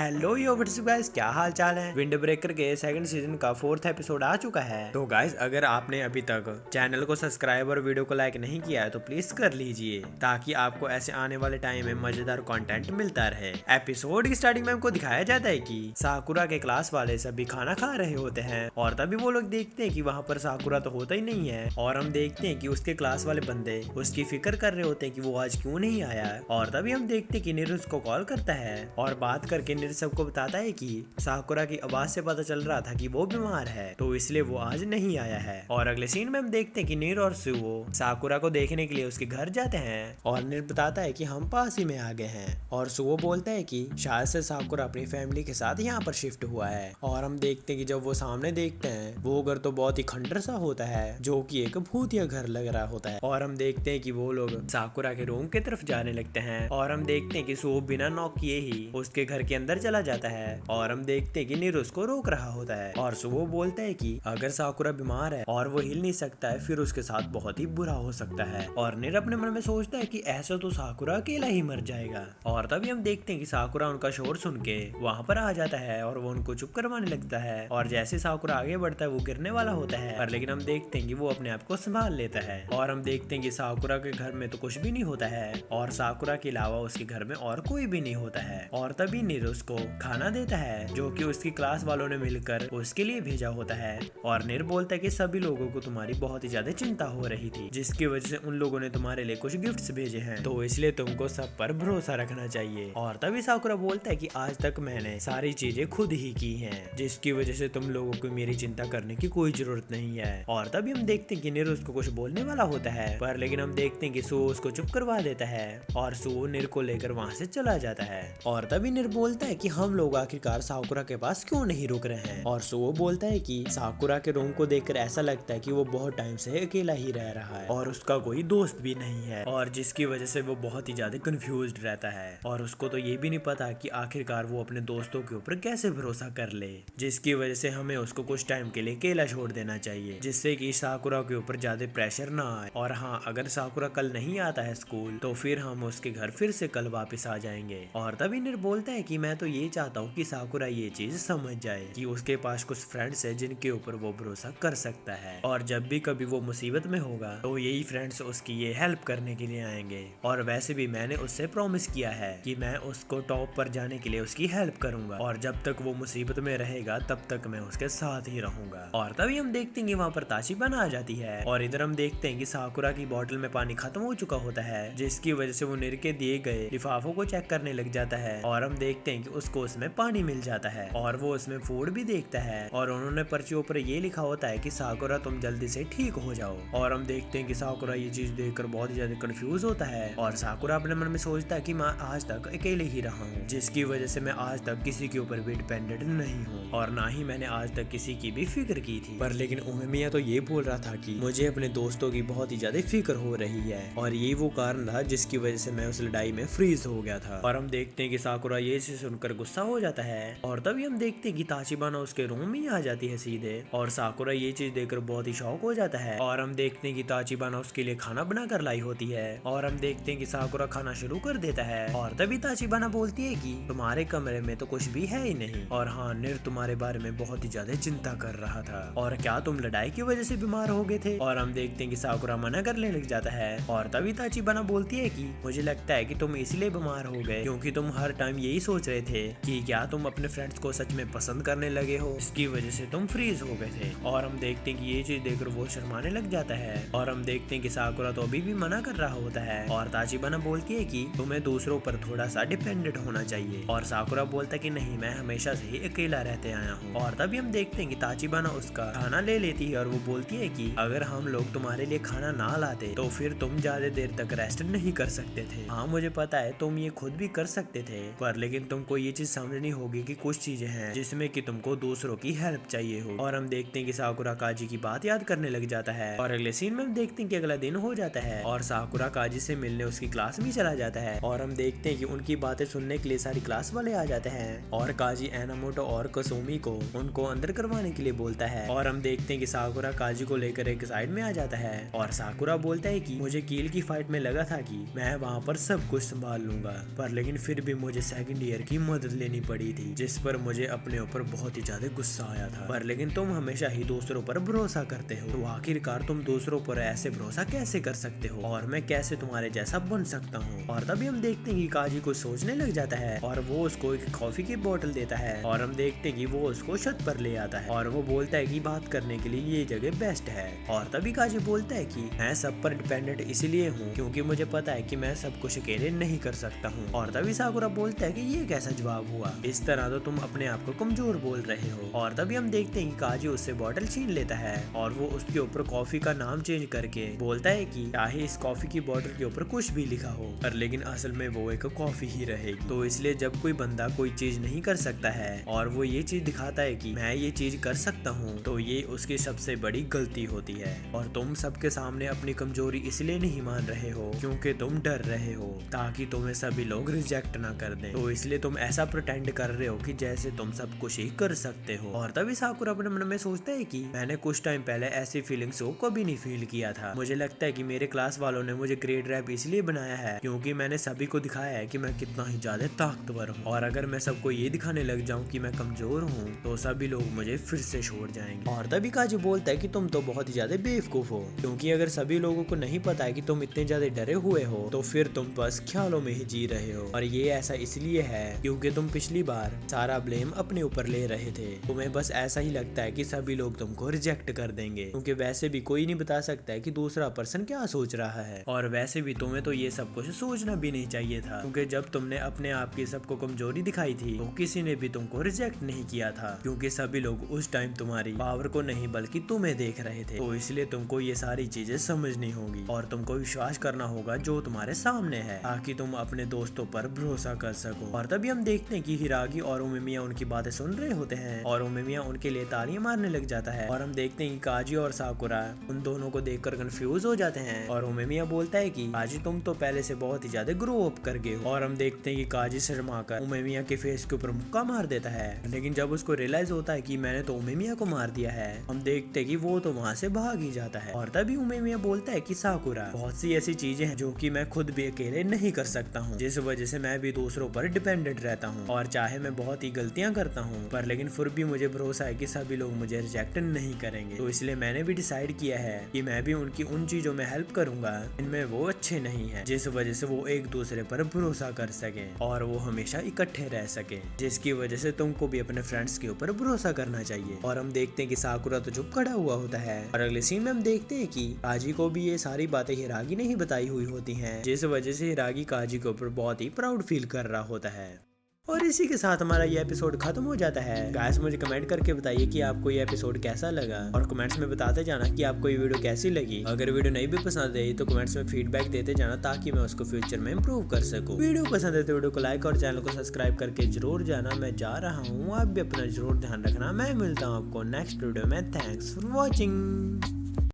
Hello यो WhatsApp guys, क्या हाल चाल है। विंड ब्रेकर के सेकंड सीजन का 4th एपिसोड आ चुका है। तो गाइस, अगर आपने अभी तक चैनल को सब्सक्राइब और वीडियो को लाइक नहीं किया है तो प्लीज कर लीजिए, ताकि आपको ऐसे आने वाले टाइम में मजेदार कंटेंट मिलता रहे। एपिसोड की स्टार्टिंग में हमको दिखाया जाता है कि साकुरा के क्लास वाले सभी खाना खा रहे होते हैं और तभी वो लोग देखते हैं कि वहाँ पर साकुरा तो होता ही नहीं है। और हम देखते हैं कि उसके क्लास वाले बंदे उसकी फिक्र कर रहे होते हैं कि वो आज क्यों नहीं आया। और तभी हम देखते हैं कि नीरू उसको कॉल करता है और बात करके सबको बताता है कि साकुरा की आवाज से पता चल रहा था कि वो बीमार है, तो इसलिए वो आज नहीं आया है। और अगले सीन में हम देखते हैं कि नीर और सुवो साकुरा को देखने के लिए उसके घर जाते हैं और नीर बताता है कि हम पास ही में आ गए हैं। और सुवो बोलता है कि शायद से साकुरा अपनी फैमिली के साथ यहाँ पर शिफ्ट हुआ है। और हम देखते हैं कि जब वो सामने देखते हैं वो घर तो बहुत ही खंडर सा होता है, जो कि एक भूतिया घर लग रहा होता है। और हम देखते हैं कि वो लोग साकुरा के रूम की तरफ जाने लगते हैं और हम देखते हैं कि सुवो बिना नॉक किए ही उसके घर के अंदर चला जाता है। और हम देखते हैं कि नीर उसको रोक रहा होता है और सुवो बोलता है कि अगर साकुरा बीमार है और वो हिल नहीं सकता है फिर उसके साथ बहुत ही बुरा हो सकता है। और नीर अपने मन में सोचता है कि ऐसा तो साकुरा अकेला ही मर जाएगा। और तभी हम देखते हैं कि साकुरा उनका शोर सुन के वहाँ पर आ जाता है और वो उनको चुप करवाने लगता है। और जैसे साकुरा आगे बढ़ता है वो गिरने वाला होता है, पर लेकिन हम देखते हैं कि वो अपने आप को संभाल लेता है। और हम देखते हैं कि साकुरा के घर में तो कुछ भी नहीं होता है और साकुरा के अलावा उसके घर में और कोई भी नहीं होता है। और तभी नीर उसको खाना देता है जो कि उसकी क्लास वालों ने मिलकर उसके लिए भेजा होता है। और नीर बोलता है कि सभी लोगों को तुम्हारी बहुत ही ज्यादा चिंता हो रही थी, जिसकी वजह से उन लोगों ने तुम्हारे लिए कुछ गिफ्ट्स भेजे हैं, तो इसलिए तुमको सब पर भरोसा रखना चाहिए। और तभी साकुरा बोलता है कि आज तक मैंने सारी चीजें खुद ही की हैं, जिसकी वजह से तुम लोगों को मेरी चिंता करने की कोई जरूरत नहीं है। और तभी हम देखते हैं कि नीर उसको कुछ बोलने वाला होता है, पर लेकिन हम देखते हैं कि सुवो उसको चुप करवा देता है और सुवो नीर को लेकर वहाँ से चला जाता है। और तभी नीर बोलता है कि हम लोग आखिरकार साकुरा के पास क्यों नहीं रुक रहे हैं। और सुवो बोलता है कि साकुरा के रूम को देखकर ऐसा लगता है कि वो बहुत टाइम से अकेला ही रह रहा है और उसका कोई दोस्त भी नहीं है, और जिसकी वजह से वो बहुत ही ज्यादा कंफ्यूज्ड रहता है। और उसको तो ये भी नहीं पता कि आखिरकार वो अपने दोस्तों के ऊपर कैसे भरोसा कर ले, जिसकी वजह से हमें उसको कुछ टाइम के लिए अकेला छोड़ देना चाहिए, जिससे कि साकुरा के ऊपर ज्यादा प्रेशर ना आए। और हाँ, अगर साकुरा कल नहीं आता है स्कूल तो फिर हम उसके घर फिर से कल वापस आ जाएंगे। और तभी नीर बोलता है कि मैं तो ये चाहता हूँ कि साकुरा ये चीज समझ जाए कि उसके पास कुछ फ्रेंड्स है जिनके ऊपर वो भरोसा कर सकता है, और जब भी कभी वो मुसीबत में होगा तो यही फ्रेंड्स उसकी ये हेल्प करने के लिए आएंगे। और वैसे भी मैंने उससे प्रॉमिस किया है कि मैं उसको टॉप पर जाने के लिए उसकी हेल्प करूंगा, और जब तक वो मुसीबत में रहेगा तब तक मैं उसके साथ ही रहूंगा। और तभी हम देखते हैं कि वहाँ पर ताशिबाना आ जाती है और इधर हम देखते हैं कि साकुरा की बोतल में पानी खत्म हो चुका होता है, जिसकी वजह से वो नीर के दिए गए लिफाफों को चेक करने लग जाता है। और हम देखते हैं कि उसको उसमें पानी मिल जाता है और वो उसमें फूड भी देखता है, और उन्होंने पर्ची ऊपर ये लिखा होता है कि साकुरा तुम जल्दी से ठीक हो जाओ। और हम देखते हैं कि साकुरा ये चीज देखकर बहुत ही ज्यादा कंफ्यूज होता है और साकुरा अपने मन में सोचता है कि मैं आज तक अकेले ही रहा हूँ, जिसकी वजह से मैं आज तक किसी के ऊपर भी डिपेंडेंट नहीं हूँ और ना ही मैंने आज तक किसी की भी फिक्र की थी। पर लेकिन उमेमिया तो ये बोल रहा था कि मुझे अपने दोस्तों की बहुत ही ज्यादा फिक्र हो रही है, और ये वो कारण था जिसकी वजह से मैं उस लड़ाई में फ्रीज हो गया था। और हम देखते हैं कि साकुरा ये चीज सुनकर गुस्सा हो जाता है। और तभी हम देखते हैं कि ताशिबाना उसके रूम में आ जाती है सीधे, और साकुरा ये चीज देखकर बहुत ही शॉक हो जाता है। और हम देखते हैं कि ताशिबाना उसके लिए खाना बनाकर लाई होती है, और हम देखते हैं कि साकुरा खाना शुरू कर देता है। और तभी ताशिबाना बोलती है कि तुम्हारे कमरे में तो कुछ भी है ही नहीं, और हाँ, नीर तुम्हारे बारे में बहुत ही ज्यादा चिंता कर रहा था, और क्या तुम लड़ाई की वजह से बीमार हो गए थे। और हम देखते हैं कि साकुरा मना करने लग जाता है। और तभी ताशिबाना बोलती है कि मुझे लगता है कि तुम इसलिए बीमार हो गए क्योंकि तुम हर टाइम यही सोच रहे थे कि क्या तुम अपने फ्रेंड्स को सच में पसंद करने लगे हो, इसकी वजह से तुम फ्रीज हो गए थे। और हम देखते हैं कि ये चीज देखकर वो शर्माने लग जाता है। और हम देखते हैं कि साकुरा तो अभी भी मना कर रहा होता है, और ताशिबाना बोलती है कि तुम्हें दूसरों पर थोड़ा सा डिपेंडेंट होना चाहिए। और साकुरा बोलता है कि नहीं, मैं हमेशा से ही अकेला रहते आया हूँ। और तभी हम देखते हैं कि ताशिबाना उसका खाना ले लेती है और वो बोलती है कि अगर हम लोग तुम्हारे लिए खाना ना लाते तो फिर तुम ज्यादा देर तक रेस्ट नहीं कर सकते थे। हाँ, मुझे पता है तुम ये खुद भी कर सकते थे, पर लेकिन तुमको ये चीज समझनी होगी कि कुछ चीजें हैं जिसमें कि तुमको दूसरों की हेल्प चाहिए हो। और हम देखते हैं कि साकुरा काजी की बात याद करने लग जाता है। और अगले सीन में हम देखते हैं कि अगला दिन हो जाता है और साकुरा काजी से मिलने उसकी क्लास में चला जाता है। और हम देखते हैं कि उनकी बातें सुनने के लिए सारी क्लास वाले आ जाते हैं, और काजी एनामोटो और कसोमी को उनको अंदर करवाने के लिए बोलता है। और हम देखते हैं कि साकुरा काजी को लेकर एक साइड में आ जाता है, और साकुरा बोलता है कि मुझे कील की फाइट में लगा था कि मैं वहाँ पर सब कुछ संभाल लूंगा, पर लेकिन फिर भी मुझे सेकंड ईयर की मदद लेनी पड़ी थी, जिस पर मुझे अपने ऊपर बहुत ही ज्यादा गुस्सा आया था। पर लेकिन तुम हमेशा ही दूसरों पर भरोसा करते हो, तो आखिरकार तुम दूसरों पर ऐसे भरोसा कैसे कर सकते हो और मैं कैसे तुम्हारे जैसा बन सकता हूँ। और तभी हम देखते हैं कि काजी कुछ सोचने लग जाता है और वो उसको एक कॉफी की बोतल देता है और हम देखते हैं कि वो उसको छत पर ले आता है और वो बोलता है कि बात करने के लिए ये जगह बेस्ट है। और तभी काजी बोलता है कि मैं सब पर डिपेंडेंट इसलिए हूँ क्योंकि मुझे पता है कि मैं सब कुछ अकेले नहीं कर सकता हूँ। और तभी साकुरा बोलता है कि ये कैसा जवाब हुआ, इस तरह तो तुम अपने आप को कमजोर बोल रहे हो। और तभी हम देखते हैं कि काजी उससे बोतल छीन लेता है और वो उसके ऊपर कॉफी का नाम चेंज करके बोलता है कि चाहे इस कॉफी की बोतल के ऊपर कुछ भी लिखा हो पर लेकिन असल में वो एक कॉफी ही रहेगी। तो इसलिए जब कोई बंदा कोई चीज नहीं कर सकता है और वो ये चीज दिखाता है कि मैं ये चीज कर सकता हूँ, तो ये उसकी सबसे बड़ी गलती होती है। और तुम सबके सामने अपनी कमजोरी इसलिए नहीं मान रहे हो क्योंकि तुम डर रहे हो ताकि तुम्हें सभी लोग रिजेक्ट ना कर दें, तो इसलिए तुम ऐसा प्रिटेंड कर रहे हो कि जैसे तुम सब कुछ ही कर सकते हो। और तभी साकुरा अपने मन में सोचता है कि मैंने कुछ टाइम पहले ऐसी फीलिंग्स को कभी नहीं फील किया था। मुझे लगता है कि मेरे क्लास वालों ने मुझे ग्रेट रैप इसलिए बनाया है क्योंकि मैंने सभी को दिखाया है कि मैं कितना ही ज्यादा ताकतवर हूँ, और अगर मैं सबको ये दिखाने लग जाऊँ कि मैं कमजोर हूँ तो सभी लोग मुझे फिर से छोड़ जाएंगे। और तभी काजी बोलता है कि तुम तो बहुत ही ज्यादा बेवकूफ हो, क्योंकि अगर सभी लोगों को नहीं पता है कि तुम इतने ज्यादा डरे हुए हो तो फिर तुम बस ख्यालों में ही जी रहे हो। और ये ऐसा इसलिए है क्योंकि तुम पिछली बार सारा ब्लेम अपने ऊपर ले रहे थे। तुम्हें बस ऐसा ही लगता है कि सभी लोग तुमको रिजेक्ट कर देंगे, क्योंकि वैसे भी कोई नहीं बता सकता है कि दूसरा पर्सन क्या सोच रहा है। और वैसे भी तुम्हें तो ये सब कुछ सोचना भी नहीं चाहिए था, क्योंकि जब तुमने अपने आप की सबको कमजोरी दिखाई थी तो किसी ने भी तुमको रिजेक्ट नहीं किया था, क्योंकि सभी लोग उस टाइम तुम्हारी पावर को नहीं बल्कि तुम्हें देख रहे थे। तो इसलिए तुमको ये सारी चीजें समझनी होगी और तुमको विश्वास करना होगा जो तुम्हारे सामने है, ताकि तुम अपने दोस्तों पर भरोसा कर सको। और तभी हम देखते हैं कि हिरागी और उमेमिया उनकी बातें सुन रहे होते हैं और उमेमिया उनके लिए तालियां मारने लग जाता है। और हम देखते हैं कि काजी और साकुरा उन दोनों को देखकर कंफ्यूज हो जाते हैं और उमेमिया बोलता है कि काजी तुम तो पहले से बहुत ही ज्यादा ग्रो अप कर गए हो। और हम देखते हैं कि काजी शर्माकर उमेमिया के फेस के ऊपर मुक्का मार देता है, लेकिन जब उसको रियलाइज होता है कि मैंने तो उमेमिया को मार दिया है, हम देखते हैं कि वो तो वहाँ से भाग ही जाता है। और तभी उमेमिया बोलता है कि साकुरा बहुत सी ऐसी चीजें हैं जो कि मैं खुद भी अकेले नहीं कर सकता हूँ, जिस वजह से मैं भी दूसरों पर डिपेंडेंट रहता हूँ। और चाहे मैं बहुत ही गलतियाँ करता हूँ पर लेकिन फिर भी मुझे भरोसा है कि सभी लोग मुझे रिजेक्ट नहीं करेंगे। तो इसलिए मैंने भी डिसाइड किया है कि मैं भी उनकी उन चीजों में हेल्प करूंगा इनमें वो अच्छे नहीं है, जिस वजह से वो एक दूसरे पर भरोसा कर सके और वो हमेशा इकट्ठे रह सके, जिसकी वजह से तुमको भी अपने फ्रेंड्स के ऊपर भरोसा करना चाहिए। और हम देखते हैं कि साकुरा तो चुप खड़ा हुआ होता है और अगले सीन में हम देखते हैं कि काजी को भी ये सारी बातें हिरागी ने ही बताई हुई होती हैं, जिस वजह से हिरागी काजी के ऊपर बहुत ही प्राउड फील कर रहा होता है। और इसी के साथ हमारा ये एपिसोड खत्म हो जाता है। गाइस मुझे कमेंट करके बताइए कि आपको ये एपिसोड कैसा लगा और कमेंट्स में बताते जाना कि आपको ये वीडियो कैसी लगी। अगर वीडियो नहीं भी पसंद आई तो कमेंट्स में फीडबैक देते जाना ताकि मैं उसको फ्यूचर में इम्प्रूव कर सकूं। वीडियो पसंद है तो वीडियो को लाइक और चैनल को सब्सक्राइब करके जरूर जाना। मैं जा रहा हूँ, आप भी अपना जरूर ध्यान रखना। मैं मिलता हूँ आपको नेक्स्ट वीडियो में। Thanks for watching.